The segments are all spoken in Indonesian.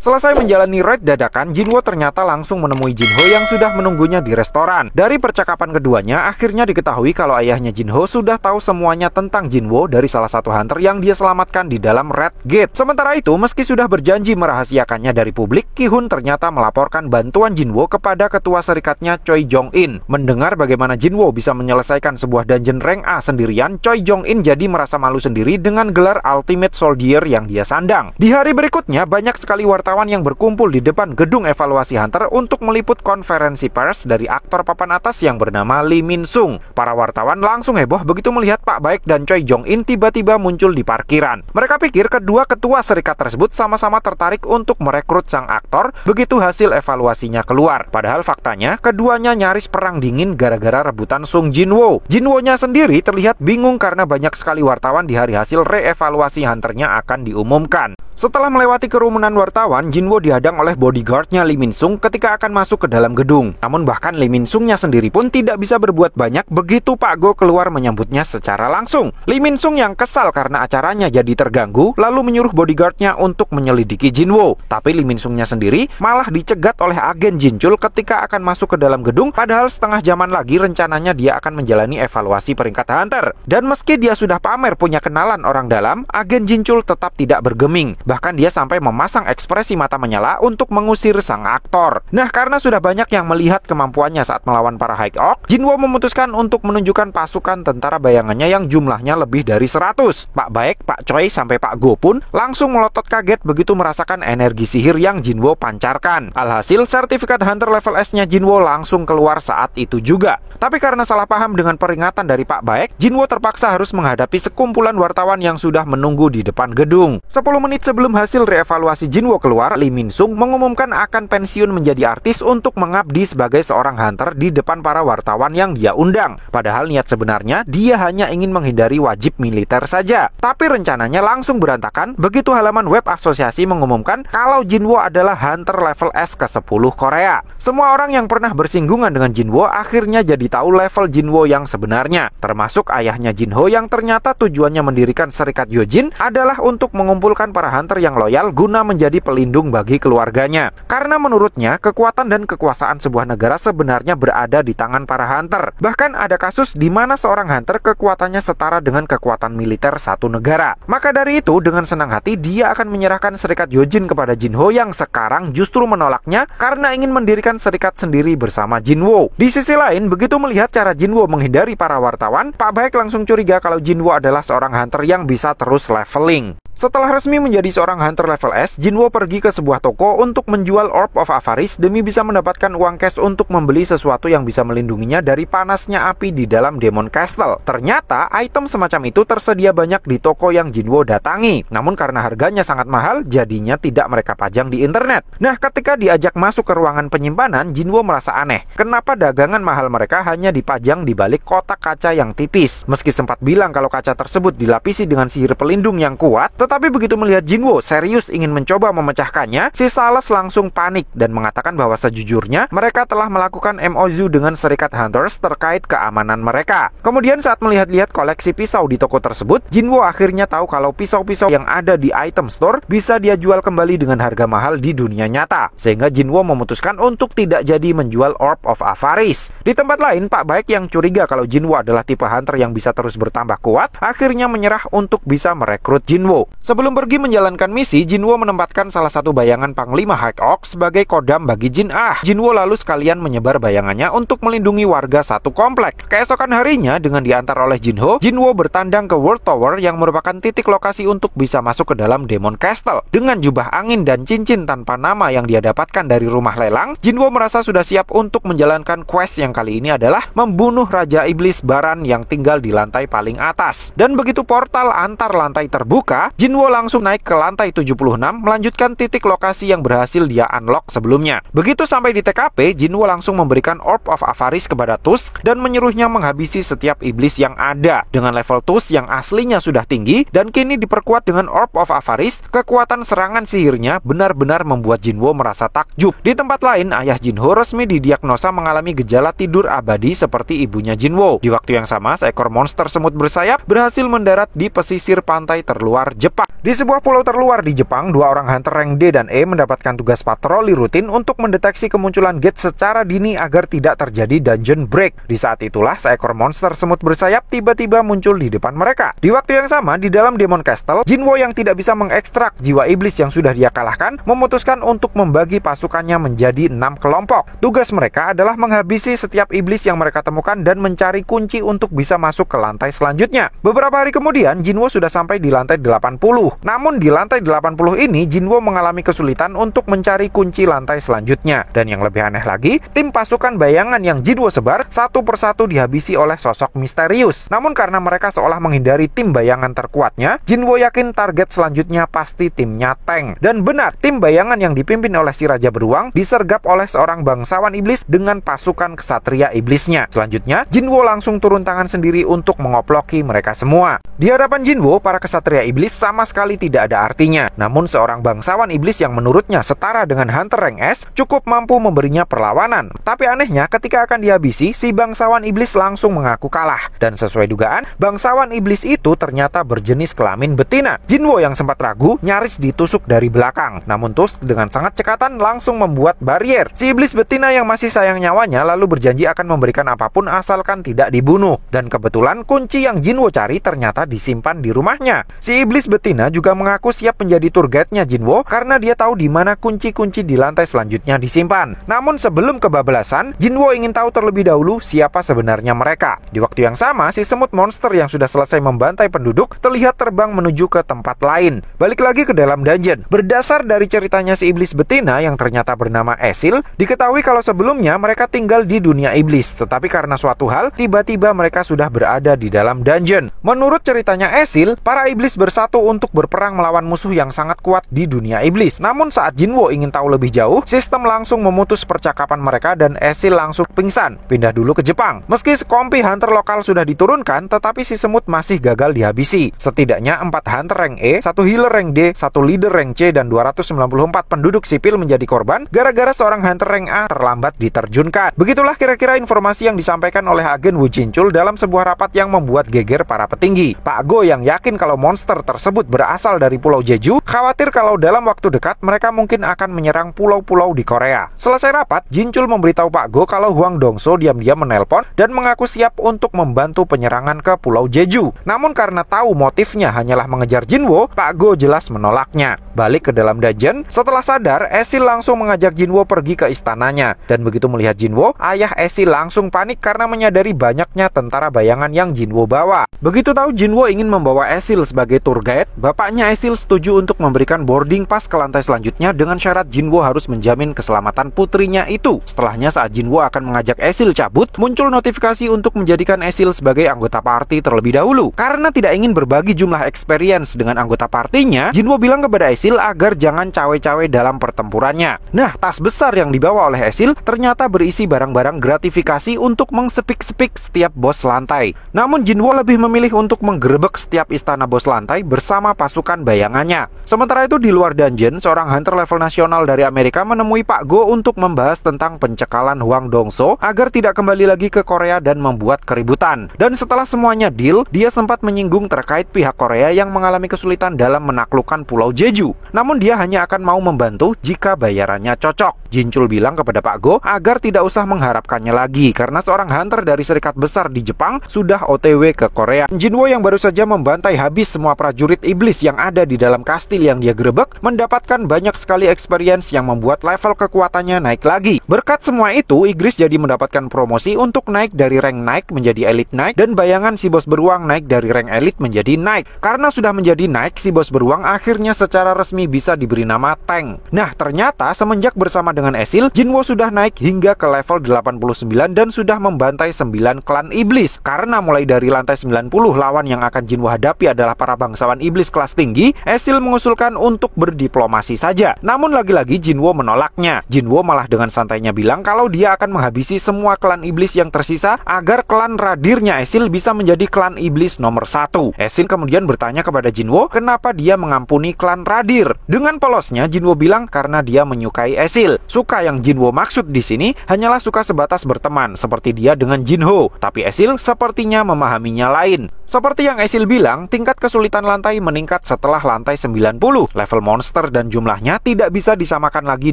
Selesai menjalani raid dadakan, Jinwo ternyata langsung menemui Jinho yang sudah menunggunya di restoran. Dari percakapan keduanya, akhirnya diketahui kalau ayahnya Jinho sudah tahu semuanya tentang Jinwo dari salah satu hunter yang dia selamatkan di dalam Red Gate. Sementara itu, meski sudah berjanji merahasiakannya dari publik, Ki-hun ternyata melaporkan bantuan Jinwo kepada ketua serikatnya Choi Jong-in. Mendengar bagaimana Jinwo bisa menyelesaikan sebuah dungeon rank A sendirian, Choi Jong-in jadi merasa malu sendiri dengan gelar Ultimate Soldier yang dia sandang. Di hari berikutnya, banyak sekali wartawan yang berkumpul di depan gedung evaluasi hunter untuk meliput konferensi pers dari aktor papan atas yang bernama Lee Min-sung. Para wartawan langsung heboh begitu melihat Pak Baek dan Choi Jong-in tiba-tiba muncul di parkiran. Mereka pikir kedua ketua serikat tersebut sama-sama tertarik untuk merekrut sang aktor begitu hasil evaluasinya keluar. Padahal faktanya, keduanya nyaris perang dingin gara-gara rebutan Sung Jinwo. Jinwo-nya sendiri terlihat bingung karena banyak sekali wartawan di hari hasil reevaluasi hunternya akan diumumkan. Setelah melewati kerumunan wartawan, Jinwo dihadang oleh bodyguardnya Lee Min-sung ketika akan masuk ke dalam gedung. Namun bahkan Lee Min-sungnya sendiri pun tidak bisa berbuat banyak begitu Pak Go keluar menyambutnya secara langsung. Lee Min-sung yang kesal karena acaranya jadi terganggu, lalu menyuruh bodyguardnya untuk menyelidiki Jinwo. Tapi Lee Min-sungnya sendiri malah dicegat oleh agen Jinchul ketika akan masuk ke dalam gedung, padahal setengah jaman lagi rencananya dia akan menjalani evaluasi peringkat hunter. Dan meski dia sudah pamer punya kenalan orang dalam, agen Jinchul tetap tidak bergeming. Bahkan dia sampai memasang ekspresi mata menyala untuk mengusir sang aktor. Nah, karena sudah banyak yang melihat kemampuannya saat melawan para High Oak, Jinwo memutuskan untuk menunjukkan pasukan tentara bayangannya yang jumlahnya lebih dari 100. Pak Baek, Pak Choi, sampai Pak Go pun langsung melotot kaget begitu merasakan energi sihir yang Jinwo pancarkan. Alhasil, sertifikat hunter level S-nya Jinwo langsung keluar saat itu juga. Tapi karena salah paham dengan peringatan dari Pak Baek, Jinwo terpaksa harus menghadapi sekumpulan wartawan yang sudah menunggu di depan gedung. 10 menit sebelum hasil reevaluasi Jinwo keluar, Lee Min-sung mengumumkan akan pensiun menjadi artis untuk mengabdi sebagai seorang hunter di depan para wartawan yang dia undang. Padahal niat sebenarnya dia hanya ingin menghindari wajib militer saja. Tapi rencananya langsung berantakan begitu halaman web asosiasi mengumumkan kalau Jinwo adalah hunter level S ke-10 Korea. Semua orang yang pernah bersinggungan dengan Jinwo akhirnya jadi tahu level Jinwo yang sebenarnya, termasuk ayahnya Jinho yang ternyata tujuannya mendirikan serikat Yojin adalah untuk mengumpulkan para hunter yang loyal guna menjadi pelindung bagi keluarganya. Karena menurutnya, kekuatan dan kekuasaan sebuah negara sebenarnya berada di tangan para hunter. Bahkan ada kasus di mana seorang hunter kekuatannya setara dengan kekuatan militer satu negara. Maka dari itu, dengan senang hati dia akan menyerahkan serikat Yojin kepada Jinho yang sekarang justru menolaknya karena ingin mendirikan serikat sendiri bersama Jinwo. Di sisi lain, begitu melihat cara Jinwo menghindari para wartawan, Pak Baek langsung curiga kalau Jinwo adalah seorang hunter yang bisa terus leveling. Setelah resmi menjadi seorang hunter level S, Jinwo pergi ke sebuah toko untuk menjual Orb of Avaris demi bisa mendapatkan uang cash untuk membeli sesuatu yang bisa melindunginya dari panasnya api di dalam Demon Castle. Ternyata, item semacam itu tersedia banyak di toko yang Jinwo datangi. Namun karena harganya sangat mahal, jadinya tidak mereka pajang di internet. Nah, ketika diajak masuk ke ruangan penyimpanan, Jinwo merasa aneh. Kenapa dagangan mahal mereka hanya dipajang di balik kotak kaca yang tipis? Meski sempat bilang kalau kaca tersebut dilapisi dengan sihir pelindung yang kuat, tetapi begitu melihat Jinwo serius ingin mencoba memecahkannya, si Sales langsung panik dan mengatakan bahwa sejujurnya mereka telah melakukan MOU dengan serikat Hunters terkait keamanan mereka. Kemudian saat melihat-lihat koleksi pisau di toko tersebut, Jinwo akhirnya tahu kalau pisau-pisau yang ada di item store bisa dia jual kembali dengan harga mahal di dunia nyata. Sehingga Jinwo memutuskan untuk tidak jadi menjual Orb of Avaris. Di tempat lain, Pak Baek yang curiga kalau Jinwo adalah tipe hunter yang bisa terus bertambah kuat, akhirnya menyerah untuk bisa merekrut Jinwo. Sebelum pergi menjalankan misi, Jinwo menempatkan salah satu bayangan Panglima High Oak sebagai kodam bagi Jin Ah. Jinwo lalu sekalian menyebar bayangannya untuk melindungi warga satu komplek. Keesokan harinya, dengan diantar oleh Jinho, Jinwo bertandang ke World Tower yang merupakan titik lokasi untuk bisa masuk ke dalam Demon Castle. Dengan jubah angin dan cincin tanpa nama yang dia dapatkan dari rumah lelang, Jinwo merasa sudah siap untuk menjalankan quest yang kali ini adalah membunuh Raja Iblis Baran yang tinggal di lantai paling atas. Dan begitu portal antar lantai terbuka, Jinwo langsung naik ke lantai 76, melanjutkan titik lokasi yang berhasil dia unlock sebelumnya. Begitu sampai di TKP, Jinwo langsung memberikan Orb of Avaris kepada Tusk dan menyuruhnya menghabisi setiap iblis yang ada. Dengan level Tusk yang aslinya sudah tinggi dan kini diperkuat dengan Orb of Avaris, kekuatan serangan sihirnya benar-benar membuat Jinwo merasa takjub. Di tempat lain, ayah Jinho resmi didiagnosa mengalami gejala tidur abadi seperti ibunya Jinwo. Di waktu yang sama, seekor monster semut bersayap berhasil mendarat di pesisir pantai terluar Jepang. Jepang. Di sebuah pulau terluar di Jepang, dua orang hunter rank D dan E mendapatkan tugas patroli rutin untuk mendeteksi kemunculan gate secara dini agar tidak terjadi dungeon break. Di saat itulah seekor monster semut bersayap tiba-tiba muncul di depan mereka. Di waktu yang sama, di dalam Demon Castle, Jinwo yang tidak bisa mengekstrak jiwa iblis yang sudah dia kalahkan memutuskan untuk membagi pasukannya menjadi 6 kelompok. Tugas mereka adalah menghabisi setiap iblis yang mereka temukan dan mencari kunci untuk bisa masuk ke lantai selanjutnya. Beberapa hari kemudian, Jinwo sudah sampai di lantai 80. Namun di lantai 80 ini, Jinwo mengalami kesulitan untuk mencari kunci lantai selanjutnya. Dan yang lebih aneh lagi, tim pasukan bayangan yang Jinwo sebar satu persatu dihabisi oleh sosok misterius. Namun karena mereka seolah menghindari tim bayangan terkuatnya, Jinwo yakin target selanjutnya pasti timnya Tank. Dan benar, tim bayangan yang dipimpin oleh si Raja Beruang disergap oleh seorang bangsawan iblis dengan pasukan kesatria iblisnya. Selanjutnya, Jinwo langsung turun tangan sendiri untuk mengoploki mereka semua. Di hadapan Jinwo, para kesatria iblis sama sekali tidak ada artinya. Namun seorang bangsawan iblis yang menurutnya setara dengan hunter rank S cukup mampu memberinya perlawanan. Tapi anehnya, ketika akan dihabisi, si bangsawan iblis langsung mengaku kalah. Dan sesuai dugaan, bangsawan iblis itu ternyata berjenis kelamin betina. Jinwo yang sempat ragu nyaris ditusuk dari belakang. Namun Tus dengan sangat cekatan langsung membuat barier. Si iblis betina yang masih sayang nyawanya lalu berjanji akan memberikan apapun asalkan tidak dibunuh. Dan kebetulan kunci yang Jinwo cari ternyata disimpan di rumahnya. Si iblis betina juga mengaku siap menjadi tour guide-nya Jinwo karena dia tahu di mana kunci-kunci di lantai selanjutnya disimpan. Namun sebelum kebablasan, Jinwo ingin tahu terlebih dahulu siapa sebenarnya mereka. Di waktu yang sama, si semut monster yang sudah selesai membantai penduduk terlihat terbang menuju ke tempat lain. Balik lagi ke dalam dungeon. Berdasar dari ceritanya si iblis betina yang ternyata bernama Esil, diketahui kalau sebelumnya mereka tinggal di dunia iblis, tetapi karena suatu hal, tiba-tiba mereka sudah berada di dalam dungeon. Menurut ceritanya Esil, para iblis bersatu untuk berperang melawan musuh yang sangat kuat di dunia iblis. Namun saat Jinwo ingin tahu lebih jauh, sistem langsung memutus percakapan mereka dan Esil langsung pingsan. Pindah dulu ke Jepang. Meski sekompi hunter lokal sudah diturunkan, tetapi si semut masih gagal dihabisi. Setidaknya 4 hunter rank E, 1 healer rank D, 1 leader rank C, dan 294 penduduk sipil menjadi korban gara-gara seorang hunter rank A terlambat diterjunkan. Begitulah kira-kira informasi yang disampaikan oleh agen Wu Jinchul dalam sebuah rapat yang membuat geger para petinggi. Pak Go yang yakin kalau monster tersebut berasal dari Pulau Jeju, khawatir kalau dalam waktu dekat mereka mungkin akan menyerang pulau-pulau di Korea. Selesai rapat, Jinchul memberitahu Pak Go kalau Huang Dongso diam-diam menelpon dan mengaku siap untuk membantu penyerangan ke Pulau Jeju. Namun karena tahu motifnya hanyalah mengejar Jinwo, Pak Go jelas menolaknya. Balik ke dalam dungeon, setelah sadar, Esil langsung mengajak Jinwo pergi ke istananya. Dan begitu melihat Jinwo, ayah Esil langsung panik karena menyadari banyaknya tentara bayangan yang Jinwo bawa. Begitu tahu Jinwo ingin membawa Esil sebagai tour guide, bapaknya Esil setuju untuk memberikan boarding pass ke lantai selanjutnya dengan syarat Jinwo harus menjamin keselamatan putrinya itu. Setelahnya saat Jinwo akan mengajak Esil cabut, muncul notifikasi untuk menjadikan Esil sebagai anggota party terlebih dahulu. Karena tidak ingin berbagi jumlah experience dengan anggota partinya, Jinwo bilang kepada Esil agar jangan cawe-cawe dalam pertempurannya. Nah, tas besar yang dibawa oleh Esil ternyata berisi barang-barang gratifikasi untuk mengsepik-sepik setiap bos lantai. Namun Jinwo lebih memilih untuk menggerebek setiap istana bos lantai bersama pasukan bayangannya. Sementara itu di luar dungeon, seorang hunter level nasional dari Amerika menemui Pak Go untuk membahas tentang pencekalan Huang Dongso agar tidak kembali lagi ke Korea dan membuat keributan. Dan setelah semuanya deal, dia sempat menyinggung terkait pihak Korea yang mengalami kesulitan dalam menaklukkan Pulau Jeju. Namun dia hanya akan mau membantu jika bayarannya cocok. Jinchul bilang kepada Pak Go agar tidak usah mengharapkannya lagi karena seorang hunter dari serikat besar di Jepang sudah OTW ke Korea. Jinwo yang baru saja membantai habis semua prajurit iblis yang ada di dalam kastil yang dia gerebek mendapatkan banyak sekali experience yang membuat level kekuatannya naik lagi. Berkat semua itu, Igris jadi mendapatkan promosi untuk naik dari rank Knight menjadi Elite Knight dan bayangan si bos beruang naik dari rank Elite menjadi Knight. Karena sudah menjadi Knight, si bos beruang akhirnya secara resmi bisa diberi nama Tank. Nah, ternyata semenjak bersama dengan Esil, Jinwo sudah naik hingga ke level 89 dan sudah membantai 9 klan iblis. Karena mulai dari lantai 90 lawan yang akan Jinwo hadapi adalah para bangsawan iblis kelas tinggi, Esil mengusulkan untuk berdiplomasi saja. Namun lagi-lagi Jinwo menolaknya. Jinwo malah dengan santainya bilang kalau dia akan menghabisi semua klan iblis yang tersisa agar klan Radirnya Esil bisa menjadi klan iblis nomor 1. Esil kemudian bertanya kepada Jinwo kenapa dia mengampuni klan Radir. Dengan polosnya Jinwo bilang karena dia menyukai Esil. Suka yang Jinwo maksud di sini hanyalah suka sebatas berteman seperti dia dengan Jinho, tapi Esil sepertinya memahaminya lain. Seperti yang Esil bilang, tingkat kesulitan lantai mulai meningkat setelah lantai 90. Level monster dan jumlahnya tidak bisa disamakan lagi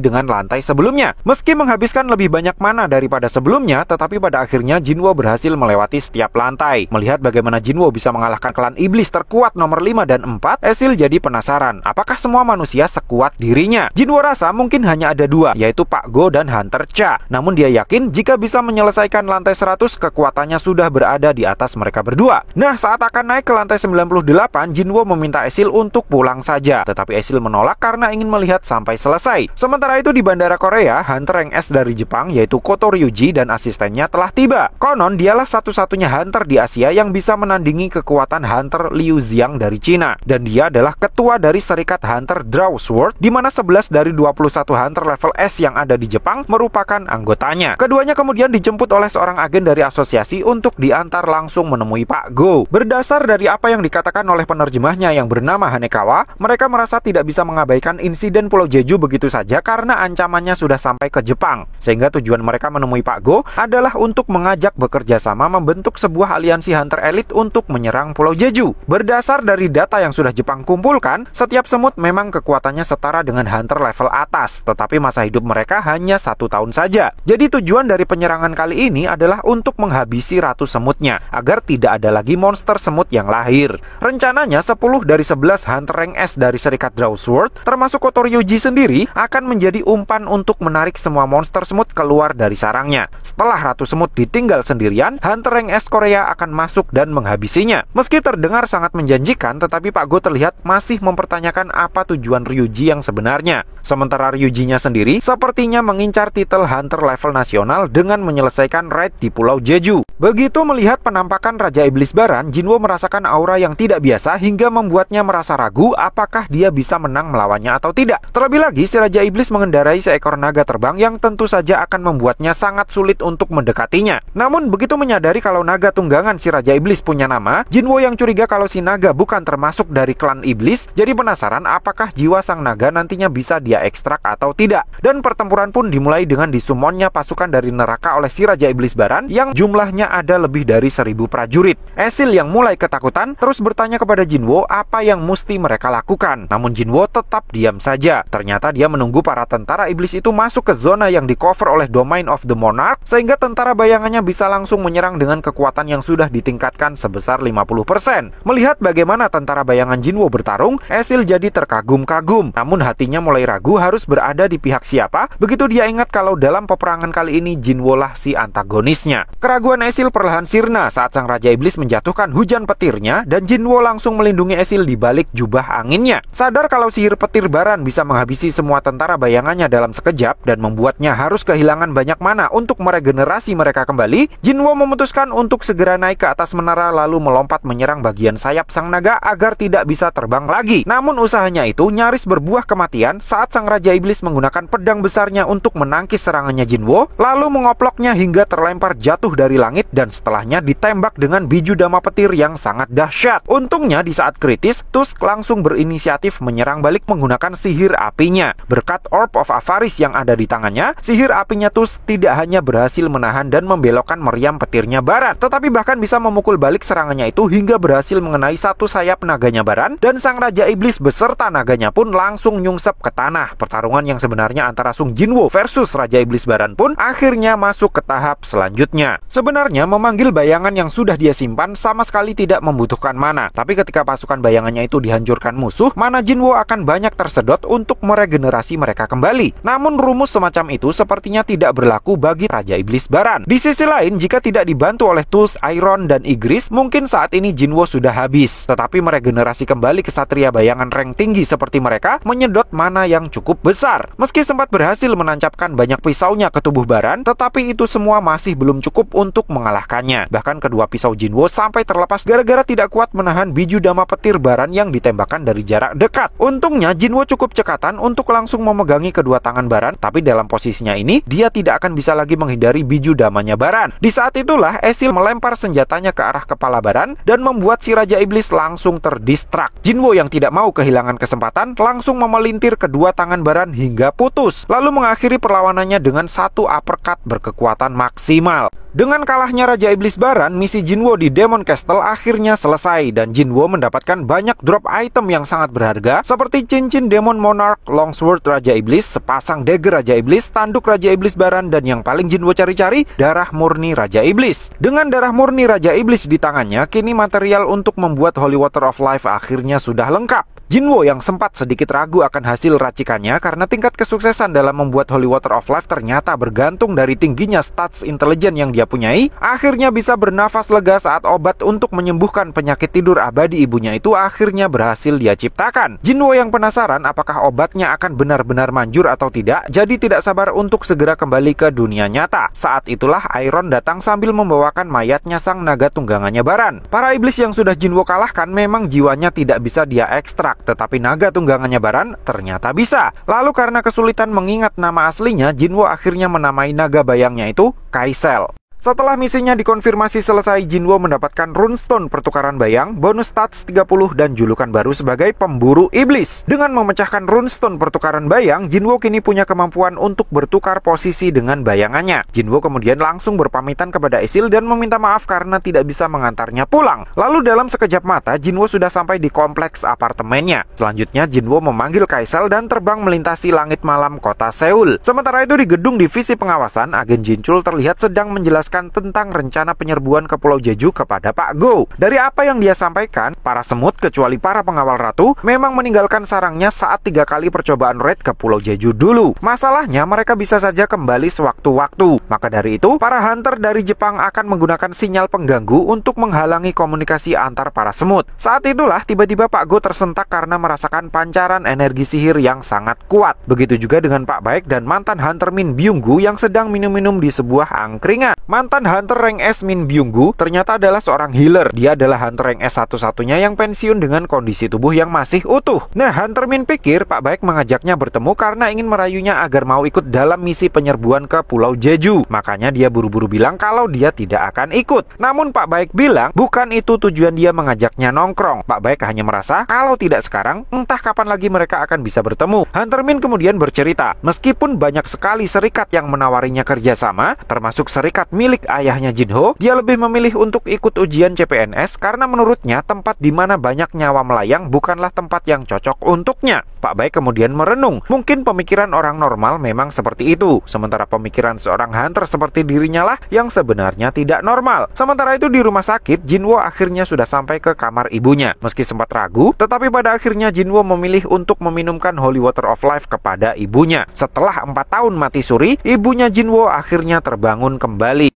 dengan lantai sebelumnya. Meski menghabiskan lebih banyak mana daripada sebelumnya, tetapi pada akhirnya Jinwo berhasil melewati setiap lantai. Melihat bagaimana Jinwo bisa mengalahkan klan iblis terkuat nomor 5 dan 4, Esil jadi penasaran, apakah semua manusia sekuat dirinya? Jinwo rasa mungkin hanya ada dua, yaitu Pak Go dan Hunter Cha. Namun dia yakin jika bisa menyelesaikan lantai 100, kekuatannya sudah berada di atas mereka berdua. Nah, saat akan naik ke lantai 98, Jinwo meminta Esil untuk pulang saja. Tetapi Esil menolak karena ingin melihat sampai selesai. Sementara itu di bandara Korea, Hunter rank S dari Jepang yaitu Koto Ryuji dan asistennya telah tiba. Konon dialah satu-satunya Hunter di Asia yang bisa menandingi kekuatan Hunter Liu Xiang dari Cina. Dan dia adalah ketua dari Serikat Hunter Draw Sword, di mana 11 dari 21 Hunter level S yang ada di Jepang merupakan anggotanya. Keduanya kemudian dijemput oleh seorang agen dari asosiasi untuk diantar langsung menemui Pak Go. Berdasar dari apa yang dikatakan oleh penerjemahnya yang bernama Hanekawa, mereka merasa tidak bisa mengabaikan insiden Pulau Jeju begitu saja karena ancamannya sudah sampai ke Jepang. Sehingga tujuan mereka menemui Pak Go adalah untuk mengajak bekerja sama membentuk sebuah aliansi Hunter elit untuk menyerang Pulau Jeju. Berdasar dari data yang sudah Jepang kumpulkan, setiap semut memang kekuatannya setara dengan Hunter level atas, tetapi masa hidup mereka hanya 1 tahun saja. Jadi tujuan dari penyerangan kali ini adalah untuk menghabisi ratu semutnya, agar tidak ada lagi monster semut yang lahir. Rencananya 10 dari 11 Hunter rank S dari Serikat Draw Sword, termasuk Koto Ryuji sendiri, akan menjadi umpan untuk menarik semua monster semut keluar dari sarangnya. Setelah ratu semut ditinggal sendirian, Hunter rank S Korea akan masuk dan menghabisinya. Meski terdengar sangat menjanjikan, tetapi Pak Go terlihat masih mempertanyakan apa tujuan Ryuji yang sebenarnya. Sementara Ryujinya sendiri sepertinya mengincar titel Hunter level nasional dengan menyelesaikan raid di Pulau Jeju. Begitu melihat penampakan Raja Iblis Baran, Jinwo merasakan aura yang tidak biasa hingga membuatnya merasa ragu apakah dia bisa menang melawannya atau tidak. Terlebih lagi, si Raja Iblis mengendarai seekor naga terbang yang tentu saja akan membuatnya sangat sulit untuk mendekatinya. Namun begitu menyadari kalau naga tunggangan si Raja Iblis punya nama, Jinwo yang curiga kalau si naga bukan termasuk dari klan iblis, jadi penasaran apakah jiwa sang naga nantinya bisa dia ekstrak atau tidak. Dan pertempuran pun dimulai dengan disumonnya pasukan dari neraka oleh si Raja Iblis Baran yang jumlahnya ada lebih dari 1000 prajurit. Esil yang mulai ketakutan terus bertanya kepada Jinwo apa yang mesti mereka lakukan. Namun Jinwo tetap diam saja. Ternyata dia menunggu para tentara iblis itu masuk ke zona yang di cover oleh Domain of the Monarch, sehingga tentara bayangannya bisa langsung menyerang dengan kekuatan yang sudah ditingkatkan sebesar 50%. Melihat bagaimana tentara bayangan Jinwo bertarung, Esil jadi terkagum-kagum. Namun hatinya mulai ragu harus berada di pihak siapa, begitu dia ingat kalau dalam peperangan kali ini Jinwo lah si antagonisnya. Keraguan Esil perlahan sirna saat sang Raja Iblis menjatuhkan hujan petirnya dan Jinwo langsung melindungi Esil di balik jubah anginnya. Sadar kalau sihir petir Baran bisa menghabisi semua tentara bayangannya dalam sekejap dan membuatnya harus kehilangan banyak mana untuk meregenerasi mereka kembali, Jinwo memutuskan untuk segera naik ke atas menara lalu melompat menyerang bagian sayap sang naga agar tidak bisa terbang lagi. Namun usahanya itu nyaris berbuah kematian saat sang Raja Iblis menggunakan pedang besarnya untuk menangkis serangannya Jinwo, lalu mengoploknya hingga terlempar jatuh dari langit dan setelahnya ditembak dengan biju dama petir yang sangat dahsyat. Untungnya di saat kritis, Tusk langsung berinisiatif menyerang balik menggunakan sihir apinya. Berkat Orb of Avaris yang ada di tangannya, sihir apinya Tusk tidak hanya berhasil menahan dan membelokkan meriam petirnya Baran, tetapi bahkan bisa memukul balik serangannya itu hingga berhasil mengenai satu sayap naganya Baran, dan sang Raja Iblis beserta naganya pun langsung nyungsep ke tanah. Pertarungan yang sebenarnya antara Sung Jinwo versus Raja Iblis Baran pun akhirnya masuk ke tahap selanjutnya. Sebenarnya memanggil bayangan yang sudah dia simpan sama sekali tidak membutuhkan mana, tapi ketika pasukan bayangannya itu dihancurkan musuh, mana Jinwo akan banyak tersedot untuk meregenerasi mereka kembali. Namun rumus semacam itu sepertinya tidak berlaku bagi Raja Iblis Baran. Di sisi lain, jika tidak dibantu oleh Tusk, Iron, dan Igris, mungkin saat ini Jinwo sudah habis. Tetapi meregenerasi kembali kesatria bayangan rank tinggi seperti mereka menyedot mana yang cukup besar. Meski sempat berhasil menancapkan banyak pisaunya ke tubuh Baran, tetapi itu semua masih belum cukup untuk mengalahkannya. Bahkan kedua pisau Jinwo sampai terlepas gara-gara tidak kuat menahan biju dama petir Baran yang ditembakkan dari jarak dekat. Untungnya Jinwo cukup cekatan untuk langsung memegangi kedua tangan Baran, tapi dalam posisinya ini dia tidak akan bisa lagi menghindari biju damanya Baran. Di saat itulah Esil melempar senjatanya ke arah kepala Baran dan membuat si Raja Iblis langsung terdistrak. Jinwo yang tidak mau kehilangan kesempatan langsung memelintir kedua tangan Baran hingga putus, lalu mengakhiri perlawanannya dengan satu uppercut berkekuatan maksimal. Dengan kalahnya Raja Iblis Baran, misi Jinwo di Demon Castle akhirnya selesai dan Jinwo mendapatkan banyak drop item yang sangat berharga seperti cincin Demon Monarch, Longsword Raja Iblis, sepasang dagger Raja Iblis, tanduk Raja Iblis Baran, dan yang paling Jinwo cari-cari, darah murni Raja Iblis. Dengan darah murni Raja Iblis di tangannya, kini material untuk membuat Holy Water of Life akhirnya sudah lengkap. Jinwo yang sempat sedikit ragu akan hasil racikannya karena tingkat kesuksesan dalam membuat Holy Water of Life ternyata bergantung dari tingginya stats intelijen yang dia punyai, akhirnya bisa bernafas lega saat obat untuk menyembuhkan penyakit tidur abadi ibunya itu akhirnya berhasil dia ciptakan. Jinwo yang penasaran apakah obatnya akan benar-benar manjur atau tidak, jadi tidak sabar untuk segera kembali ke dunia nyata. Saat itulah Iron datang sambil membawakan mayatnya sang naga tunggangannya Baran. Para iblis yang sudah Jinwo kalahkan memang jiwanya tidak bisa dia ekstrak, tetapi naga tunggangannya Baran ternyata bisa. Lalu karena kesulitan mengingat nama aslinya, Jinwo akhirnya menamai naga bayangnya itu Kaisel. Setelah misinya dikonfirmasi selesai, Jinwo mendapatkan runestone pertukaran bayang, bonus stats 30 dan julukan baru sebagai pemburu iblis. Dengan memecahkan runestone pertukaran bayang, Jinwo kini punya kemampuan untuk bertukar posisi dengan bayangannya. Jinwo kemudian langsung berpamitan kepada Isil dan meminta maaf karena tidak bisa mengantarnya pulang. Lalu dalam sekejap mata, Jinwo sudah sampai di kompleks apartemennya. Selanjutnya, Jinwo memanggil Kaisel dan terbang melintasi langit malam kota Seoul. Sementara itu di gedung divisi pengawasan, agen Jinchul terlihat sedang menjelaskan tentang rencana penyerbuan ke Pulau Jeju kepada Pak Go. Dari apa yang dia sampaikan, para semut kecuali para pengawal ratu memang meninggalkan sarangnya saat 3 kali percobaan raid ke Pulau Jeju dulu. Masalahnya mereka bisa saja kembali sewaktu-waktu. Maka dari itu, para hunter dari Jepang akan menggunakan sinyal pengganggu untuk menghalangi komunikasi antar para semut. Saat itulah tiba-tiba Pak Go tersentak karena merasakan pancaran energi sihir yang sangat kuat. Begitu juga dengan Pak Baek dan mantan hunter Min Byung-gu yang sedang minum-minum di sebuah angkringan. Mantan hunter rank S Min Byung-gu ternyata adalah seorang healer. Dia adalah hunter rank S satu-satunya yang pensiun dengan kondisi tubuh yang masih utuh. Nah, Hunter Min pikir Pak Baek mengajaknya bertemu karena ingin merayunya agar mau ikut dalam misi penyerbuan ke Pulau Jeju. Makanya dia buru-buru bilang kalau dia tidak akan ikut. Namun Pak Baek bilang bukan itu tujuan dia mengajaknya nongkrong. Pak Baek hanya merasa kalau tidak sekarang, entah kapan lagi mereka akan bisa bertemu. Hunter Min kemudian bercerita, meskipun banyak sekali serikat yang menawarinya kerjasama, termasuk serikat milik ayahnya Jinho, dia lebih memilih untuk ikut ujian CPNS karena menurutnya tempat di mana banyak nyawa melayang bukanlah tempat yang cocok untuknya. Pak Baek kemudian merenung, mungkin pemikiran orang normal memang seperti itu, sementara pemikiran seorang hunter seperti dirinya lah yang sebenarnya tidak normal. Sementara itu di rumah sakit, Jinwo akhirnya sudah sampai ke kamar ibunya. Meski sempat ragu, tetapi pada akhirnya Jinwo memilih untuk meminumkan Holy Water of Life kepada ibunya. Setelah 4 tahun mati suri, ibunya Jinwo akhirnya terbangun kembali.